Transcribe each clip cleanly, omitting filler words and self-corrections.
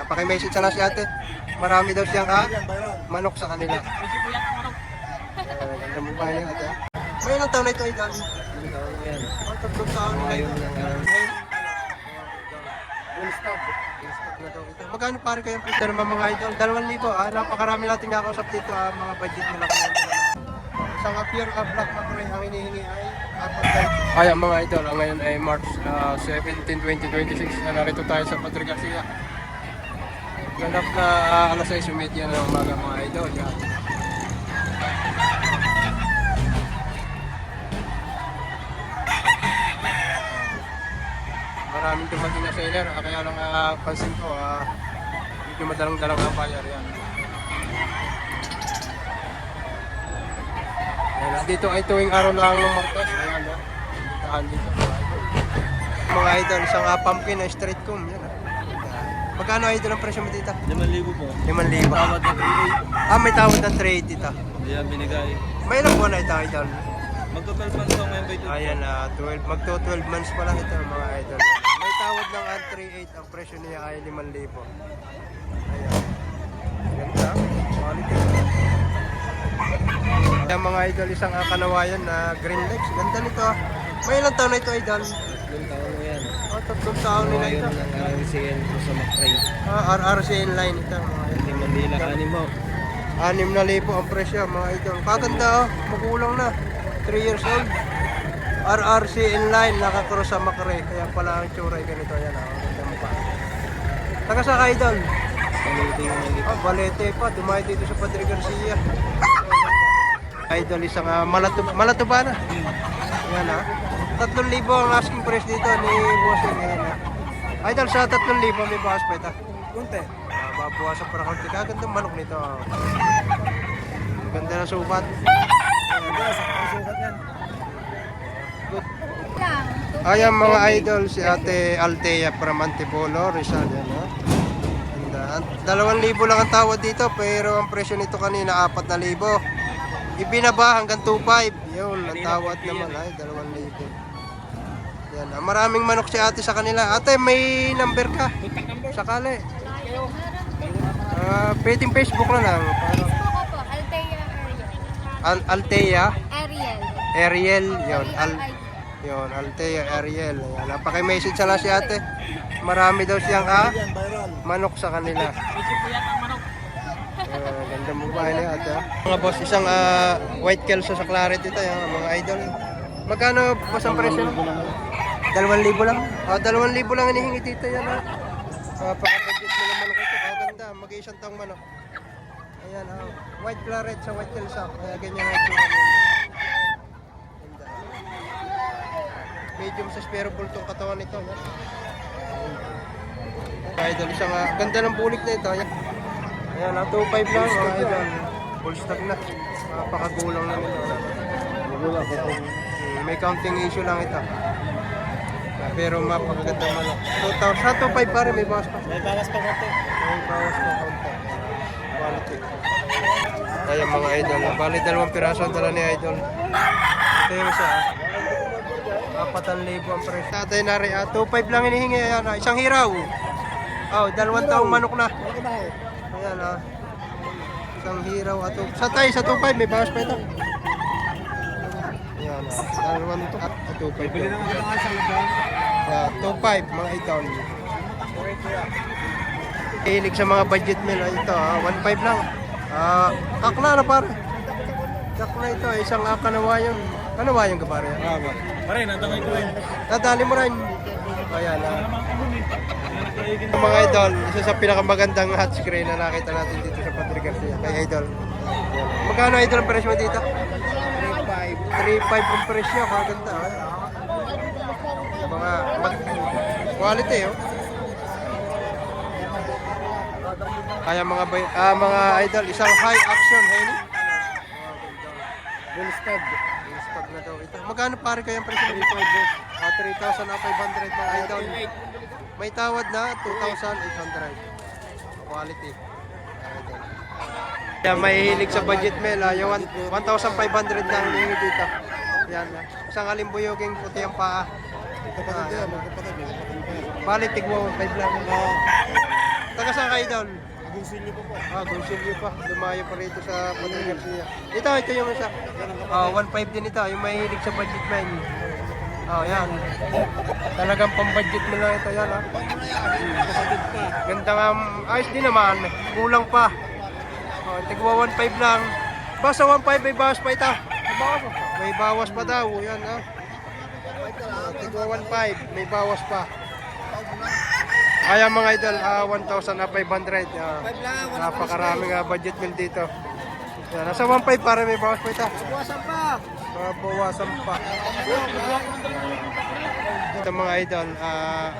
Napaki-message na si ate. Marami daw siyang manok sa kanila. Ganda mo ba yun ate? May ilang taon na ito idol? Tatlong taon na yun. Magkano pare kayong printer naman mga idol? 2,000. Napakarami natin nakausap dito mga budget nila. Isang pure black mackerel ang hinihingi ay ayan mga idol, ngayon ay March 17, 2026. Narito tayo sa Padre Garcia. Ganap na alas 6:30 ng umaga mga idol. Yan. Maraming dumating na seller, kaya lang pansin ko medyo madalang-dalang ang buyer yan. Dito ay tuwing araw lang ng Martes. Ayan o. Dito mga idol, isang pumpkin na street comb. Yan, magkano idol ang presyo mo dito? 5,000 po. 5,000. Tawad na 3,800. May tawad ng 3,800 dito. Hindi yan binigay. May ilang buwan na ito idol? Magto-12 months ako ngayon by 2. Ayan, magto-12 months pa lang ito mga idol. May tawad ng 3,800. Ang presyo niya ay 5,000. Ayan. Ganda. Quality. Yung mga idol, isang kanawayan na green legs. Ganda nito. May ilang taon na ito idol? 3 taon na yan. 3 taon nila ito. Ngayon ng RRCN po sa Macray. RRCN line ito mga idol. Hindi Manila kanin mo. 6,000 ang presyo mga idol. Kaganda magulang na. 3 years old. RRCN line nakakross sa Macray. Kaya pala ang tsura ay ganito yan. Ganda mo pa. Taga sa ka idol? Balete pa. Dumayo dito sa Padre Garcia. Idol, isang malatuba na. Yan 3,000 ang asking price dito ni Bossing. Idol, sa 3,000 may bawas pa ito. Kunti. Babawasan para konti. Kaganda manok nito. Ganda na sukat. Good. Ayan mga idol, si Ate Althea from Antipolo, Rizal. Yan, 2,000 lang ang tawad dito, pero ang presyo nito kanina 4,000. Ibinaba hanggang 2,500. Yun, ang tawad naman ay 2,000. Yan, maraming manok si ate sa kanila. Ate, may number ka? Sakali. Pwedeng Facebook na lang. Facebook ko po, Althea Ariel. Althea? Ariel. Yun, Althea Ariel. Yan, napaki-message na lang si ate. Marami daw siyang manok sa kanila. Ganda mo ba niya ate? Mga boss, isang white kelso sa claret ito yung mga idol. Magkano boss ang presyo? 2,000 lang. 2,000 lang hinihingi dito yan Paka-budget mo ng manok ito. Ganda, mag-iisang taong manok. Ayan white claret sa white kelso. Kaya ganyan ang itsura niya. Ganda. Medium sa spherical tong katawan nito. Idol, isang ganda ng bulik na ito. Ayan, 2,500 lang mga idol. Full stock na. Napakagulang na nila. May counting issue lang ito. Pero mapakaganda manok. 2,000, 2,500 pare, may bawas pa. May bawas pa konti. May bawas pa konti. Quality. Ayan mga idol. Bali 2 piraso ang dala ni idol. Ito yung isa 4,000 ang presyo. Tatay na rin. 2,500 lang hinihingi. Ayan, isang hiraw. 2 taong manok na. Ayan isang hiraw at sa tayo sa 2,500 may bawas pa ito. Ayan 2,500 Bili naman ito nga sa lugar. 2,500 mga idol. Hilig sa mga budget meal ito 1,500 lang. Kakla na pare. Kakla ito isang kanawayan. Kanawayan ka pare. Pare, natangay ko rin. Nadali mo rin. Ayan mga idol, isa sa pinakamagandang hot screen na nakita natin dito sa Padre Garcia. Kay idol. Magkano idol ang presyo mo dito? 3,500 ang presyo. Kaganda. Mga quality Kaya mga idol, isang high action Henny. Bull stud na daw ito. Magkano pare kayang presyo mo dito? 3,500 mga idol. May tawad na 2,800. Quality. Kaya may hilig sa budget meal yung 1,500 na hinihingi dito. Yan isang alimbuyoging puti ang paa. Bali tigwa 5 lang. Taga saan ka, idol? Gunsilyo po po. Gonsilyo pa. Lumayo pa rito sa Padre Garcia. Ito yung isa. 1.5 din ito. Yung mahilig sa budget man. Yan. Talagang pang-budget mo lang ito. Yan, Kapatid pa. Ganda nga. Ayos din naman. Kulang pa. Tigwa 1.5 lang. Basta 1.5 may bawas pa ito. May bawas pa daw. Yan, Tigwa 1.5. May bawas pa. Kaya mga idol, 1,500. Napakaraming budget meal dito. Yan, nasa 1.5 para may bawas pa ito. Buwasan pa. Bawasan pa. Ito mga idol,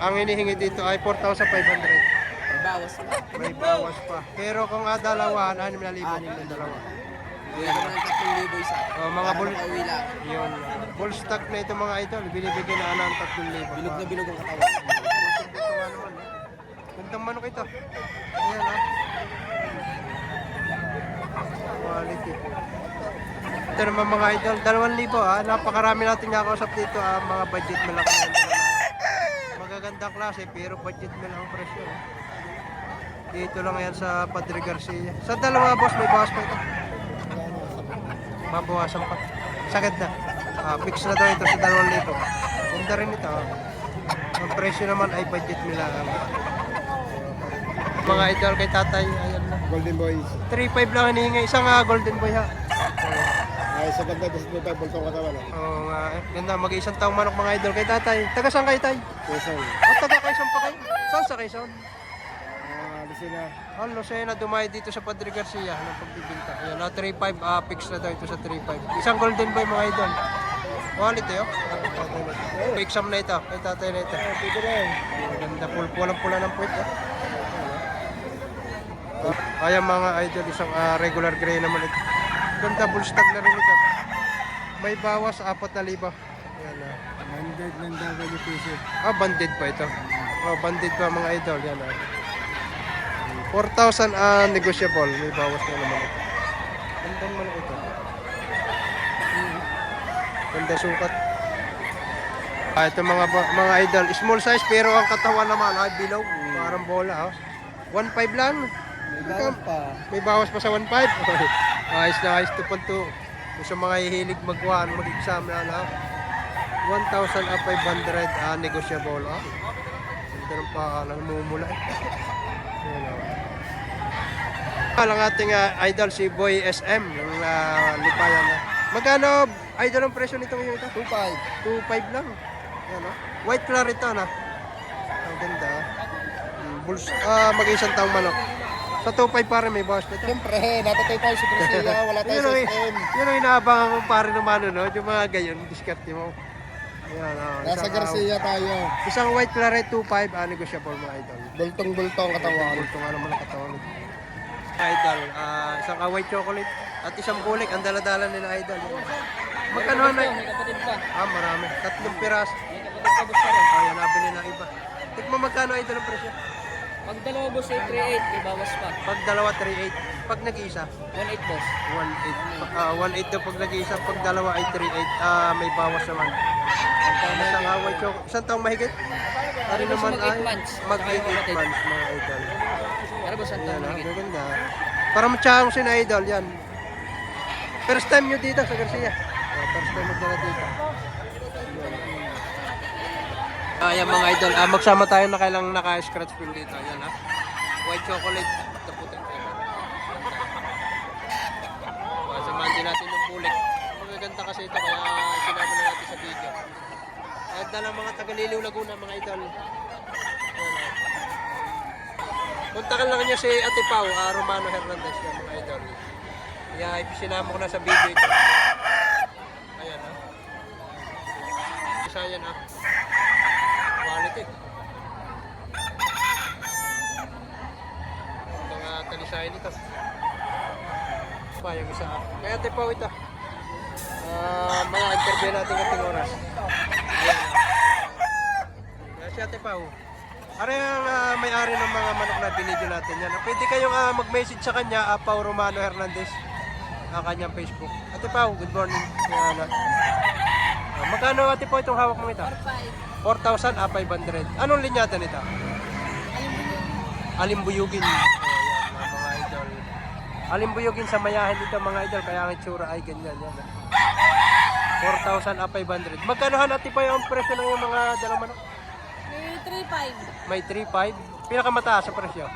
ang hinihingi dito ay 4,500. Bawas pa. May bawas pa. Pero kung dalawa, 6,000 yung dalawa. Bigyan naman ng 3,000 isa. Mga bull, Pauwi lang. yun. Bull stock na ito mga idol, binibigyan na ng 3,000. Bilog na bilog ang katawan. Gandang manok ito. Ayan Quality. Ito naman mga idol, 2,000 Napakarami natin nakausap dito mga budget mo lang. Magagandang klase pero budget mo lang ang presyo. Dito lang yan sa Padre Garcia. Sa dalawa boss may bawas pa ito. Mabawasan pa. Sagad na. Fix na daw ito sa 2,000. Ganda rin ito. Ang presyo naman ay budget mo lang. Mga idol kay tatay, ayan na. Golden Boys. 3.5 lang hinihingi. Isang golden boy ha. Ay, sa ganda sa tuta, bultong katawan. Oo nga. Ganda, mag-isang taong manok mga idol kay tatay. Taga saan kayo tay? Quezon. Taga Quezon pa kayo? Saan sa Quezon? Lucena. Lucena, dumayo dito sa Padre Garcia ng pagbibinta. Ayan, 3.5, fix na daw ito sa 3.5. Isang golden boy mga idol. Quality exam na ito, kay tatay na ito. Pwede rin. Ganda, pulang-pula ng puwit. Ayan mga idol, isang regular gray naman ito. Ganda, bull stock na rin ito. May bawas, 4,000. Ayan Banded ng WPC. banded pa ito. Banded pa mga idol. Yan 4,000 negotiable. May bawas na naman ito. Ganda naman ito. Ganda sukat. Ito mga idol. Small size pero ang katawan naman ay bilog. Parang bola. 1.5 lang. May bawas pa sa 1.5. Ayos na ayos to. Kung sa mga hihilig mag-exam na 1,500 negotiable. Ganda ng pa namumula. Ang ating idol si Boy SM ng Lipayan na. Magkano idol ang presyo nito ngayon ito? 2.5 lang. Yan, white color ito na. Ang ganda. Mag-isang taong manok. Sa 2.5 pare may bawas pa ito. Siyempre, natatay tayo sa Brazil. Wala tayo sa SM. Yun ang inaabangan kong pare ng manonood. Yung mga ganyan, diskarte mo. Yan, Nasa Garcia tayo. Isang white color 2.5 negotiable mga idol. Bultong-bultong katawan. Ito nga naman ang katawan nito. Idol, isang white chocolate at isang bulik. Ang dala-dala nila idol. Magkano na? May kapatid pa. Marami. 3 piras. May kapatid pa boss pa rin. Ayan, nabili ng iba. Tikmo magkano idol ang presyo? Pag dalawa boss ay 3.8, may bawas pa. Pag dalawa, 3.8. Pag nag-iisa, 1.8 boss. 1.8. 1.8 daw pag nag-iisa. Pag dalawa ay 3.8. May bawas naman. Isang white chocolate. Isang taong mahigit? Ano naman ay mag-8 months mga idol. Para boss, ang Ayan, tawag higit. maganda. Para matsahang si na idol, yan. First time nyo dito sa Garcia. First time nyo dito. Ayan mga idol, magsama tayo na kailang naka-scratch pin dito. Ayan white chocolate. Ito puting tayo. Samahan din natin yung bulik. Magaganda kasi ito kaya sinama na natin sa video. At na lang mga taga-Liliw Laguna mga idol. Kontakan lang niyo si Ate Pau, Romano Hernandez yung mga idol. Kaya ipisinama ko na sa video ito. Ayan Isa yan quality. Mga talisayan ito. Pa yung isa. Kaya Ate Pau ito. Mga interview natin kating oras. Ayan Kaya si Ate Pau. Ari ang may-ari ng mga manok na binidyo natin yan. Pwede kayong mag-message sa kanya, Pau Romano Hernandez, ang kanyang Facebook. Ate Pau, good morning. Yan, magkano Ate Pau itong hawak mo ito? 4,500. Anong linyata nito? alimbuyugin. Ayan, mga idol. Alimbuyugin sa mayahin dito mga idol, kaya ang itsura ay ganyan. Yan, 4,500. Magkano hanati pa yung presyo ng yung mga dalawang manok? May 3.5. May 3,500. Pinakamataas sa presyo?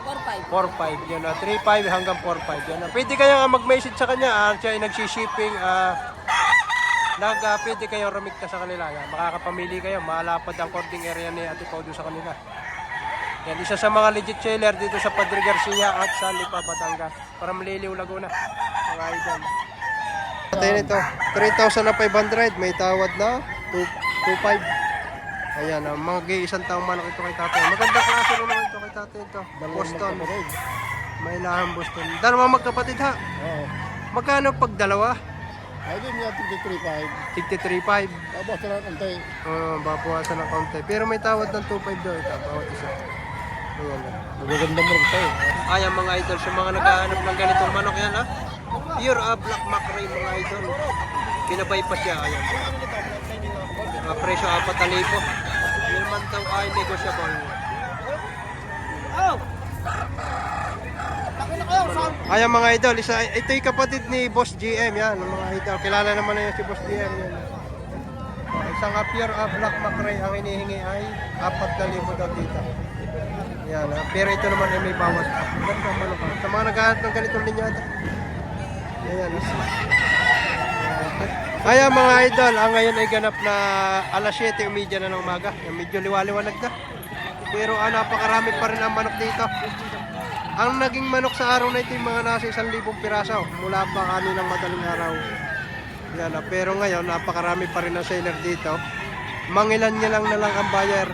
4.5. 4,500. Yan na, 3,500 hanggang 4,500. Yan na. Pwede kayo mag-message sa kanya. Siya ay nagsishipping. Pwede kayo rumikta sa kanila. Yan. Makakapamili kayo. Malapad ang cording area ni Ate Pau doon sa kanila. Yan, isa sa mga legit seller dito sa Padre Garcia at sa Lipa, Batangas. Para Maliliw, Laguna. Mga idol. Atin ito, 3,500. May tawad na 2,500. Ayan, mag-iisang taong manok ito kay tatay. Magandang klase rin naman ito kay tatay ito. Boston. May lahang Boston. Dalawang magkapatid ha? Oo. Magkano pag dalawa? Ay, din niya, 63,500. 53.5. Tapos na konti. Babawasan ng konti. Pero may tawad ng 2,500 daw ito. Bawat isa. Ayan. Magaganda mo rin tayo. Ayan mga idol, sa mga naghahanap ng ganitong manok yan ha. Pure black macrae mga idol. Pinabay pa siya. Ayan. Presyo 4,000. Yun man daw ay negotiable. Ayan mga idol, ito yung kapatid ni Boss GM yan, mga idol. Kilala naman na yun si Boss GM yan. Isang pure black macrae ang hinihingi ay 4,000 daw dito. Yan, pero ito naman ay may bawas. Sa mga naghahanap ng ganitong linya ito. Ayan. Ayan mga idol, ang ngayon ay ganap na alas 7:30 na ng umaga. Medyo liwaliwanag na. Pero napakarami pa rin ang manok dito. Ang naging manok sa araw na ito yung mga nasa 1,000 piraso mula pa kaninang madaling araw. Yan, pero ngayon napakarami pa rin ang seller dito. Mangilan niya lang na lang ang buyer.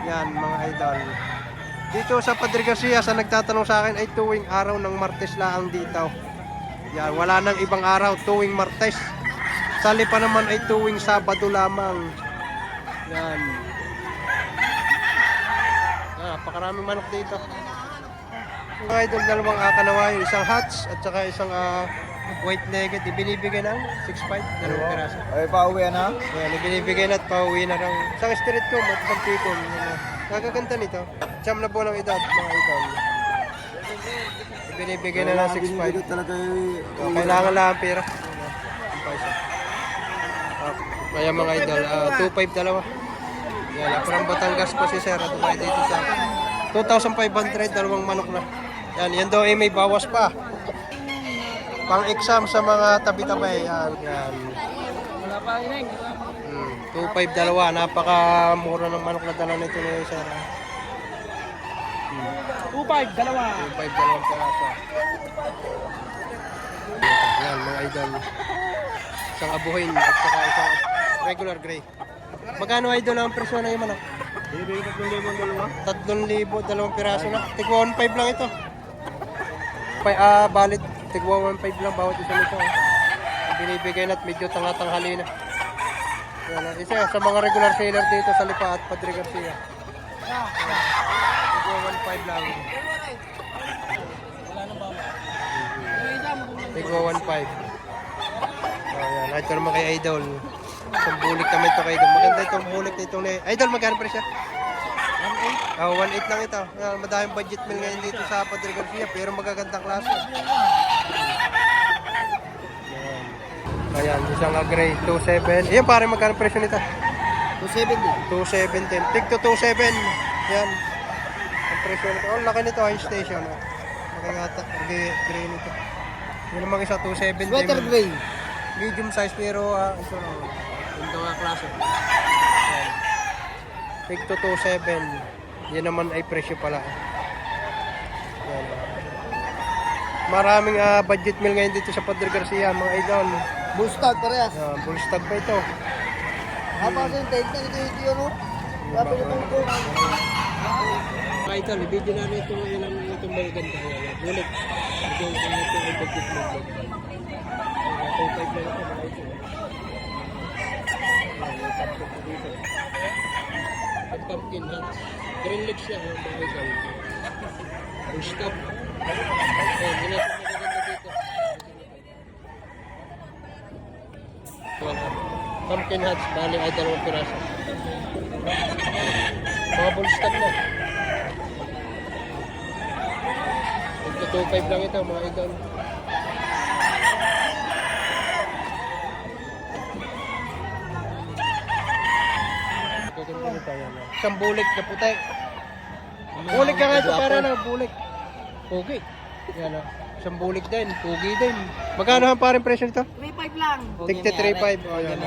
Yan mga idol. Dito sa Padre Garcia, sa nagtatanong sa akin ay tuwing araw ng Martes lang dito. Yan, wala nang ibang araw, tuwing Martes. Sa Lipa naman ay tuwing Sabado lamang. Yan. Napakaraming manok dito. Mga idol, dalawang kanawayo, isang hats at saka isang white-legged. Ibinibigay ng 6,500, dalawang piraso. Ay, pauwi na? Yan, ibinibigay na at pauwi na raw. Isang street comb at isang picom. Kagaganda nito. Siyam na buwan ng edad, mga idol. Ibinibigay na ng 6,500. Talaga Kailangan lang ang pera. Ayan mga idol, 2,500 dalawa. Yan, from Batangas po si Sir. At may dito sa 2,500, dalawang manok na. Yan daw ay may bawas pa. Pang-exam sa mga tabi-tabay. Yan. Wala pa ineng. 2,500 dalawa. Napakamura ng manok na dala nito ni Sir. 2.5, dalawa. 2,500 dalawang piraso. Yan mga idol. Isang abuhin at saka isang regular gray. Magkano idol ang presyo na yung manok? Bibigyan 3,000 dalawa. 3,000 dalawang piraso na. Tigwa 1,500 lang ito. Balit. Tigwa 1,500 lang bawat isa nito. Binibigay na't medyo tanga-tanghali na. Yan, isa sa mga regular seller dito sa Lipa at Padre Garcia. Tigwa 1,500 lang. Tigwa 1,500. Ayan, ito naman kay Idol. Itong bulik naman ito kay Idol. Maganda itong bulik na itong Idol, magkano presyo? 1,800 lang ito. Madaming budget meal ngayon dito sa Padre Garcia, pero magagandang klase. Ayan, isang gray, 2,700. Ayan, pare, magkano presyo nito? 270. 2,710. Tig to 2,700. Ayan. Ang presyo nito. Oh, laki nito, high station. Makingata, gray nito. Yun naman isa, 2,700. Sweater gray. Medium size, pero ito na. Ito nga klase. Ayan. Tig to 2,700. Yan naman ay presyo pala. Ayan. Maraming budget meal ngayon dito sa Padre Garcia, mga idol. Bustag parehas. Full stock pa ito. Haba sa yung tape na ito yun, no? Sabi ko ito. Mga idol, i-video namin itong ilang itong magaganda. Bulik. Ito yung budget meal. 2,500 lang ito, mga idol. Ang pumpkin hats. Green legs siya, mga idol. Full stock. Ayan, yun ang magaganda dito. Pumpkin hats, bali ay 2 piraso. Mga full stock na. 2.5 lang ito mga idol. Gaganda nito yan. Isang bulik na puti. Bulik ka nga ito para na bulik. Pugi. Yan o. Isang bulik din. Pugi din. Magkano ang parang presyo nito? 3.5 lang. Tigti 3.5. O yan.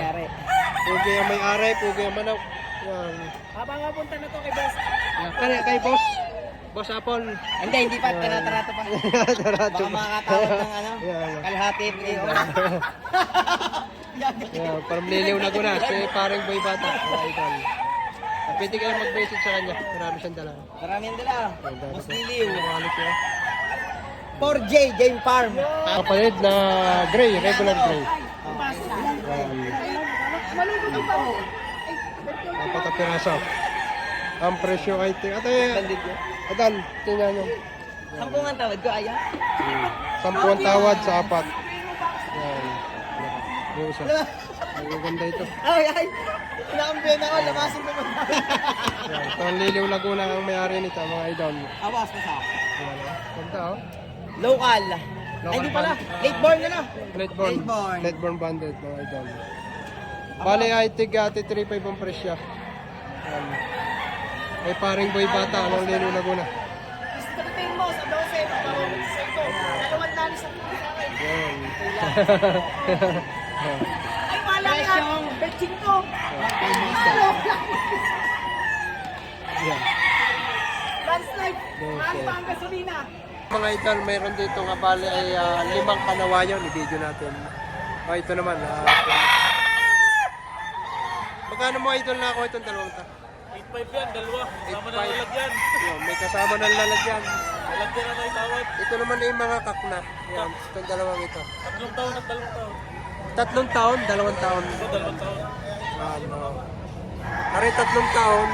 Pugi ang may aray. Pugi ang manok. Yan. Habang pupunta na to kay boss. Kay boss. Boss Apple. Hindi pa. Tarato pa. Tarato. Baka makakatawag ng ano, Yan. kalahati. Yeah, parang liliw na ko na. Si parang boy bata. Mga idol. Pwede ka na mag-message sa kanya. Marami siyang dala. Marami yung dala. Mas liliw. Wallet niya. 4J, Game Farm. Kapalit na gray, regular gray. Apat na piraso. Ang presyo ay Adal, tingnan nyo. Sampung ang tawad ko, ayaw. 10 ang tawad sa apat. Yan. Yung isa. Magaganda ito. Ay. Inakampiyan ako, lamasin ko mo. Yan. Ito ang Liliw Laguna ang may-ari nito, mga idol. Awas pa sa ako. Yan. Ganda oh. Local. Ay, hindi pala. Late born na na. Lateborn. Lateborn. Lateborn banded, mga idol. Bali ay tigati 3.5 ang presyo. Yan. May paring boy bata, anong Liliw Laguna. Pagdating mo sa 12, paparong sa ito. Dalawang dali sa akin. Yan. Ay, wala ka. Betching ko. Yan. Landslide. Mahal pa ang gasolina. Mga idol, mayroon dito nga bali ay 5 kanawayon, i-video natin. Ito naman. Magkano mo idol na ako itong dalawang ta? 8.5 yan, dalawa. Kasama na 8.5. lalagyan. Yan, may kasama ng lalagyan. Lalagyan na tayo tawad. Ito naman ay mga kakna. Yan, itong dalawang ito. 3 taon at 2 taon. 3 taon, 2 taon. Ito, 2 taon. Ano. Ari 3 taon,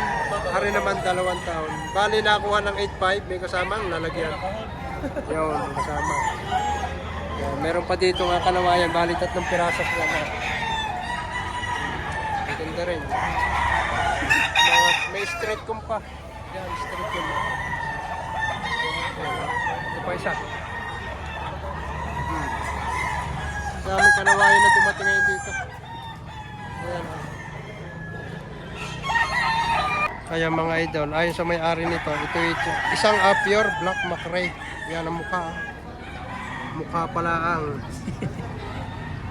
ari naman 2 taon. Bali nakuha ng 8.5, may kasamang lalagyan. Yun, may kasama. Yan, meron pa dito nga kanawayan, bali 3 piraso sila na. Maganda rin. May straight comb pa. Yan, straight comb. Ito pa isa. Dami kanawayan na dumating ngayon dito. Ayan. Kaya mga idol, ayon sa may-ari nito, ito isang pure black macrae. Yan ang mukha. Mukha pala ang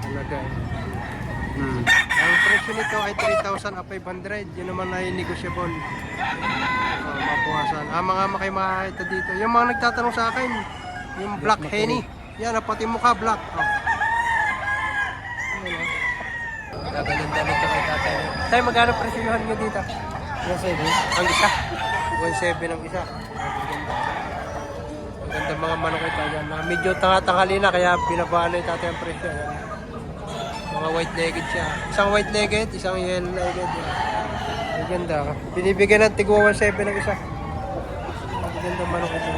talaga. Ang presyo nito ay 3,500. Yun naman ay negotiable. Mapuhasan. Mga makay makakita dito. Yung mga nagtatanong sa akin, yung black henny. Yan, pati mukha black. Gaganda nito kay tatay. Tay, magkano presyohan nyo dito? 1.7 ang isa. 1.7 ang isa. Ang ganda mga manok ito. Yan. Medyo tanghali na kaya binabaan na tatay ang presyo. Yan. Mga white legged siya. Isang white legged, isang yellow legged. Ang ganda. Binibigyan ng tigwa 1.7 ang isa. Ang ganda manok ito.